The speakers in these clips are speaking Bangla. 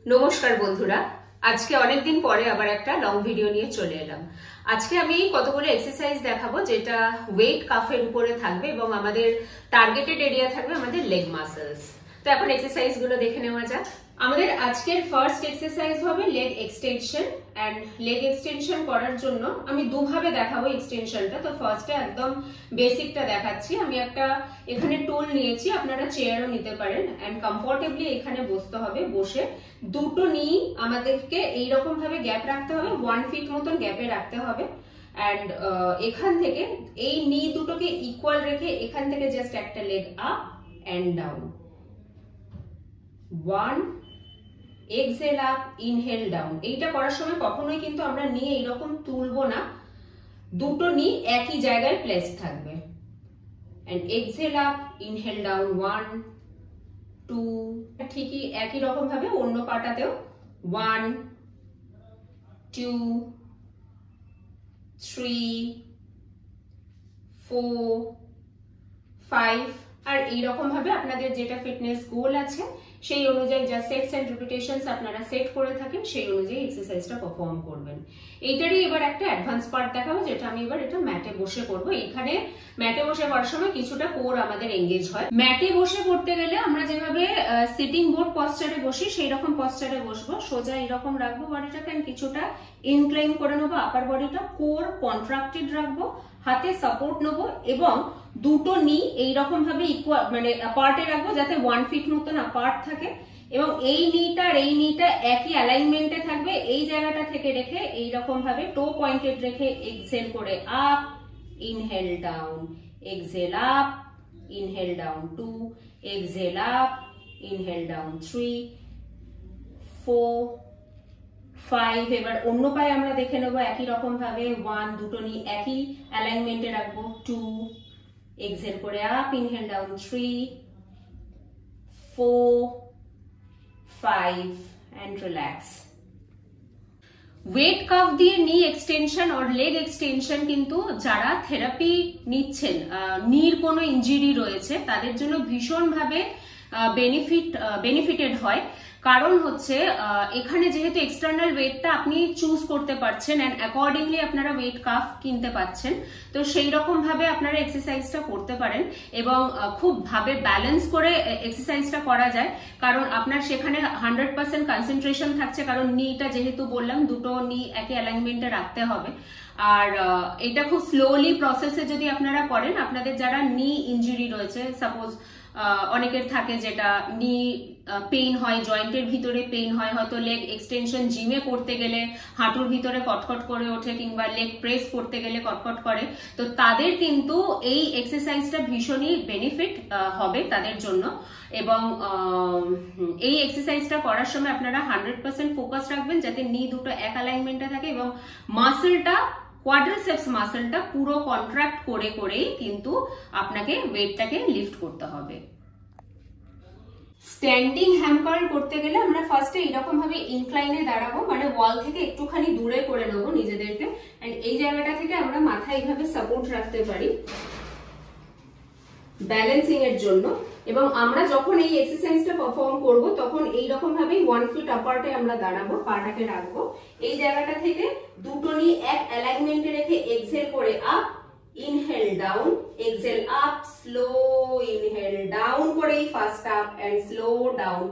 নমস্কার বন্ধুরা, আজকে অনেকদিন পরে আবার একটা লং ভিডিও নিয়ে চলে এলাম। আজকে আমি কতগুলো এক্সারসাইজ দেখাবো যেটা ওয়েট কাফের উপরে থাকবে এবং আমাদের টার্গেটেড এরিয়া থাকবে আমাদের লেগ মাসেলস। তো এখন এক্সারসাইজ গুলো দেখে নেওয়া যাক। আমাদের আজকের ফার্স্ট এক্সারসাইজ হবে leg extension. And leg extension করার জন্য আমি দুভাবে দেখাবো এক্সটেনশনটা। তো ফার্স্টে একদম বেসিকটা দেখাচ্ছি। আমি একটা এখানে টুল নিয়েছি, আপনারা চেয়ারও নিতে পারেন। এন্ড কমফোর্টেবলি এখানে বসতে হবে। বসে দুটো নি আমাদেরকে এইরকম ভাবে গ্যাপ রাখতে হবে, 1 ফিট মতন গ্যাপে রাখতে হবে। এন্ড এখান থেকে এই নি দুটোকে ইকুয়াল রেখে এখান থেকে জাস্ট একটা leg up and down, 1 exhale up, inhale down. এইটা করার সময় কখনোই কিন্তু আমরা নি এইরকম তুলবো না, দুটো নি একই জায়গায় প্লেস থাকবে। And exhale up, inhale down, 1 2, ঠিকই একই রকম ভাবে অন্য পাটাতেও 1 2 3 4 5। আর এইরকম ভাবে আপনাদের যেটা ফিটনেস গোল আছে সেই অনুযায়ী যা সেটস এন্ড রিপিটেশনস আপনারা সেট করে থাকেন সেই অনুযায়ী এক্সারসাইজটা পারফর্ম করবেন। এইটারই এবার একটা অ্যাডভান্স পার্ট দেখাবো, যেটা আমি এবার এটা ম্যাটে বসে করব। এখানে ম্যাটে বসে করার সময় কিছুটা কোর আমাদের এঙ্গেজ হয়। ম্যাটে বসে করতে গেলে আমরা যেভাবে সিটিং বোর্ড পশ্চারে বসি সেই রকম পশ্চারে বসবো। সোজা এরকম রাখবো বডিটাকে, কিছুটা ইনক্লাইন করে নেবো আপার বডিটা, কোর কন্ট্রাক্টেড রাখবো, হাতে সাপোর্ট নেবো এবং দুটো নি এইরকম ভাবে ইকুয়াল মানে অ্যাপার্টে রাখবো যাতে 1 ফিট মতন অ্যাপার্ট থাকে এবং এই নিটা আর এই নিটা একই অ্যালাইনমেন্টে থাকবে। এই জায়গাটা থেকে রেখে এইরকম ভাবে টো পয়েন্টেড রেখে এক্সহেল করে up, inhale down, exhale up, inhale down, 2 exhale up, inhale down, 3 4 5। এবার অন্য পায়ে আমরা দেখে নেবো একই রকম ভাবে 1, দুটো নি একই অ্যালাইনমেন্টে রাখবো, 2 এক্সহেল করে up, inhale down, 3 4 5 and relax. Weight calf দিয়ে নি এক্সটেনশন আর লেগ এক্সটেনশন কিন্তু যারা থেরাপি নিচ্ছেন, নির কোনো ইনজুরি রয়েছে তাদের জন্য ভীষণভাবে বেনিফিটেড হয়। কারণ হচ্ছে এখানে যেহেতু এক্সটার্নাল ওয়েটটা আপনি চুজ করতে পারছেন এন্ড অ্যাকর্ডিংলি আপনারা ওয়েট কাফ কিনতে পাচ্ছেন, তো সেই রকম ভাবে আপনারা এক্সারসাইজটা করতে পারেন এবং খুব ভাবে ব্যালেন্স করে এক্সারসাইজটা করা যায়। কারণ আপনার সেখানে 100% কনসেন্ট্রেশন থাকছে, কারণ নিটা যেহেতু বললাম দুটো নি একই অ্যালাইনমেন্টে রাখতে হবে। আর এটা খুব স্লোলি প্রসেসে যদি আপনারা করেন, আপনাদের যারা নি ইনজুরি রয়েছে, সাপোজ অনেকের থাকে যেটা নি পেইন হয়, জয়েন্টের ভিতরে পেইন হয়, হয়তো লেগ এক্সটেনশন জিমে করতে গেলে হাঁটুর ভিতরে কটকট করে ওঠে কিংবা লেগ প্রেস করতে গেলে কটকট করে, তো তাদের কিন্তু এই এক্সারসাইজটা ভীষণই বেনিফিট হবে তাদের জন্য। এবং এই এক্সারসাইজটা করার সময় আপনারা 100% ফোকাস রাখবেন যাতে নি দুটো এক অ্যালাইনমেন্টে থাকে এবং মাসেলটা, কোয়াড্রিসেপস মাসেলটা পুরো কন্ট্রাক্ট করে করেই কিন্তু আপনাকে ওয়েটটাকে লিফট করতে হবে। স্ট্যান্ডিং হ্যাম কার্ল করতে গেলে আমরা ফার্স্টে এরকম ভাবে ইনক্লাইনে দাঁড়াবো, মানে ওয়াল থেকে একটুখানি দূরে করে নেবো নিজেদেরকে। এন্ড এই জায়গাটা থেকে আমরা মাথা এইভাবে সাপোর্ট রাখতে পারি ব্যালেন্সিং এর জন্য। এবং আমরা যখন এই এক্সারসাইজটা পারফর্ম করব তখন এইরকম ভাবে 1 ফিট অ্যাপার্টে আমরা দাঁড়াবো, পাটাকে রাখবো। এই জায়গাটা থেকে দুটো নি এক অ্যালাইনমেন্টে রেখে এক্সহেল করে up, inhale down, exhale up, slow inhale down করে first up and slow down.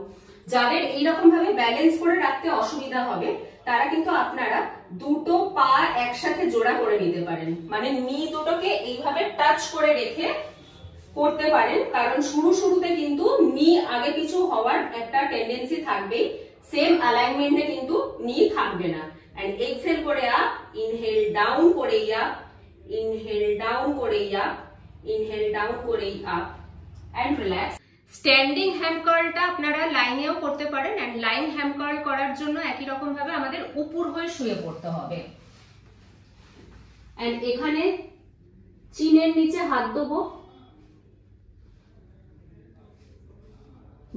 যাদের এইরকম ভাবে ব্যালেন্স করে রাখতে অসুবিধা হবে তারা কিন্তু আপনারা দুটো পা একসাথে জোড়া করে নিতে পারেন, মানে নি দুটোকে এইভাবে টাচ করে রেখে করতে পারেন। কারণ শুরুতে কিন্তু নি আগে পিছু হওয়ার একটা টেন্ডেন্সি থাকবে, সেম অ্যালাইনমেন্টে কিন্তু নি থাকবে না। এন্ড এক্সহেল করে আপ, ইনহেল ডাউন করে আপ, ইনহেল ডাউন করে আপ, ইনহেল ডাউন করে আপ এন্ড রিল্যাক্স। স্ট্যান্ডিং হ্যাম কার্লটা আপনারা লাইনেও করতে পারেন। এন্ড লাইন হ্যাম কার্ল করার জন্য একই রকম ভাবে আমাদের উপর হয়ে শুয়ে পড়তে হবে। এন্ড এখানে চিনের নিচে হাত দেবো,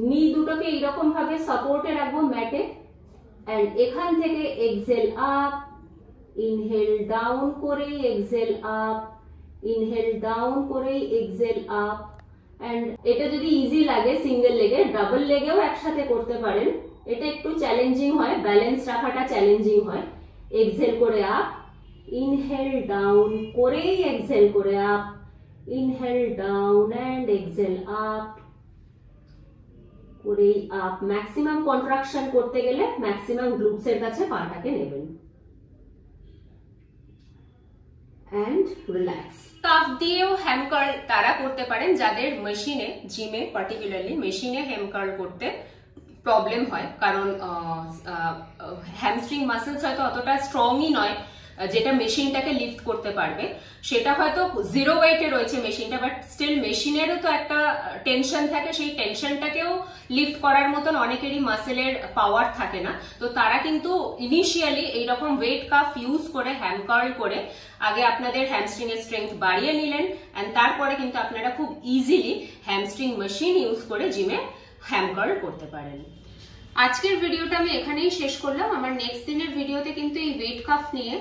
নি দুটোকে এইরকম ভাবে সাপোর্টে রাখবো ম্যাটে। এন্ড এখান থেকে এক্সহেল আপ, ইনহেল ডাউন করে এক্সহেল আপ, ইনহেল ডাউন করে এক্সহেল আপ। এন্ড এটা যদি ইজি লাগে সিঙ্গেল লেগে, ডাবল লেগেও একসাথে করতে পারেন। এটা একটু চ্যালেঞ্জিং হয়, ব্যালেন্স রাখাটা চ্যালেঞ্জিং হয়। এক্সহেল করে আপ, ইনহেল ডাউন করেই এক্সহেল করে up, inhale down and exhale up করেই আপ। ম্যাক্সিমাম কন্ট্রাকশন করতে গেলে ম্যাক্সিমাম গ্লুটস এর কাছে পাটাকে নেবেন এন্ড রিল্যাক্স। কাফ দিয়েও হ্যাম কার্ল তারা করতে পারেন যাদের মেশিনে, জিমে পার্টিকুলারলি মেশিনে হ্যাম কার্ল করতে প্রবলেম হয়, কারণ হ্যামস্ট্রিং মাসেলস হয়তো অতটা স্ট্রংই নয় যেটা মেশিনটাকে লিফট করতে পারবে। সেটা হয়তো 0 ওয়েটে রয়েছে মেশিনটা, বাট স্টিল মেশিনেরও তো একটা টেনশন থাকে, সেই টেনশনটাকেও লিফট করার মতন অনেকেরই মাসেলের পাওয়ার থাকে না। তো তারা কিন্তু ইনিশিয়ালি এইরকম ওয়েট কাফ ইউজ করে হ্যাম কার্ল করে আগে আপনাদের হ্যামস্ট্রিং এর স্ট্রেংথ বাড়িয়ে নিলেন, এন্ড তারপরে কিন্তু আপনারা খুব ইজিলি হ্যামস্ট্রিং মেশিন ইউজ করে জিমে হ্যাম কার্ল করতে পারেন। আজকের ভিডিওটা আমি এখানেই শেষ করলাম। আমার নেক্সট দিনের ভিডিওতে কিন্তু এই ওয়েট কাফ নিয়ে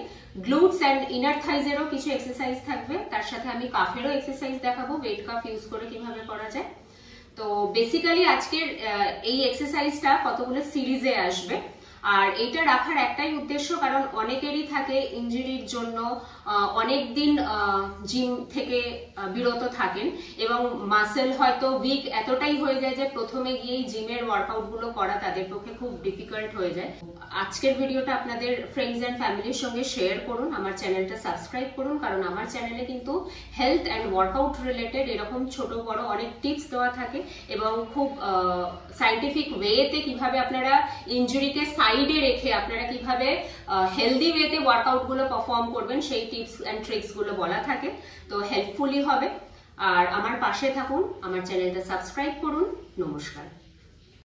গ্লুটস এন্ড ইনার থাইজেরও কিছু এক্সারসাইজ থাকবে, তার সাথে আমি কাফেরও এক্সারসাইজ দেখাবো ওয়েট কাফ ইউজ করে কিভাবে করা যায়। তো বেসিক্যালি আজকের এই এক্সারসাইজটা কতগুলো সিরিজে আসবে, আর এটা রাখার একটাই উদ্দেশ্য, কারণ অনেকেরই থাকে ইনজুরির জন্য অনেকদিন জিম থেকে বিরত থাকেন এবং মাসেল হয়তো উইক এতটাই হয়ে যায় যে প্রথমে গিয়েই জিমের ওয়ার্কআউট গুলো করা তাদের পক্ষে খুব ডিফিকাল্ট হয়ে যায়। আজকের ভিডিওটা আপনাদের ফ্রেন্ডস এন্ড ফ্যামিলির সঙ্গে শেয়ার করুন, আমার চ্যানেলটা সাবস্ক্রাইব করুন, কারণ আমার চ্যানেলে কিন্তু হেলথ অ্যান্ড ওয়ার্কআউট রিলেটেড এরকম ছোট বড় অনেক টিপস দেওয়া থাকে এবং খুব সাইন্টিফিক ওয়েতে কিভাবে আপনারা ইনজুরিকে সাইডে রেখে আপনারা কিভাবে হেলদি ওয়েতে ওয়ার্কআউট গুলো পারফর্ম করবেন সেই টিপস এন্ড ট্রিক্স গুলো বলা থাকে। তো হেল্পফুলি হবে, আর আমার পাশে থাকুন, আমার চ্যানেলটা সাবস্ক্রাইব করুন। নমস্কার।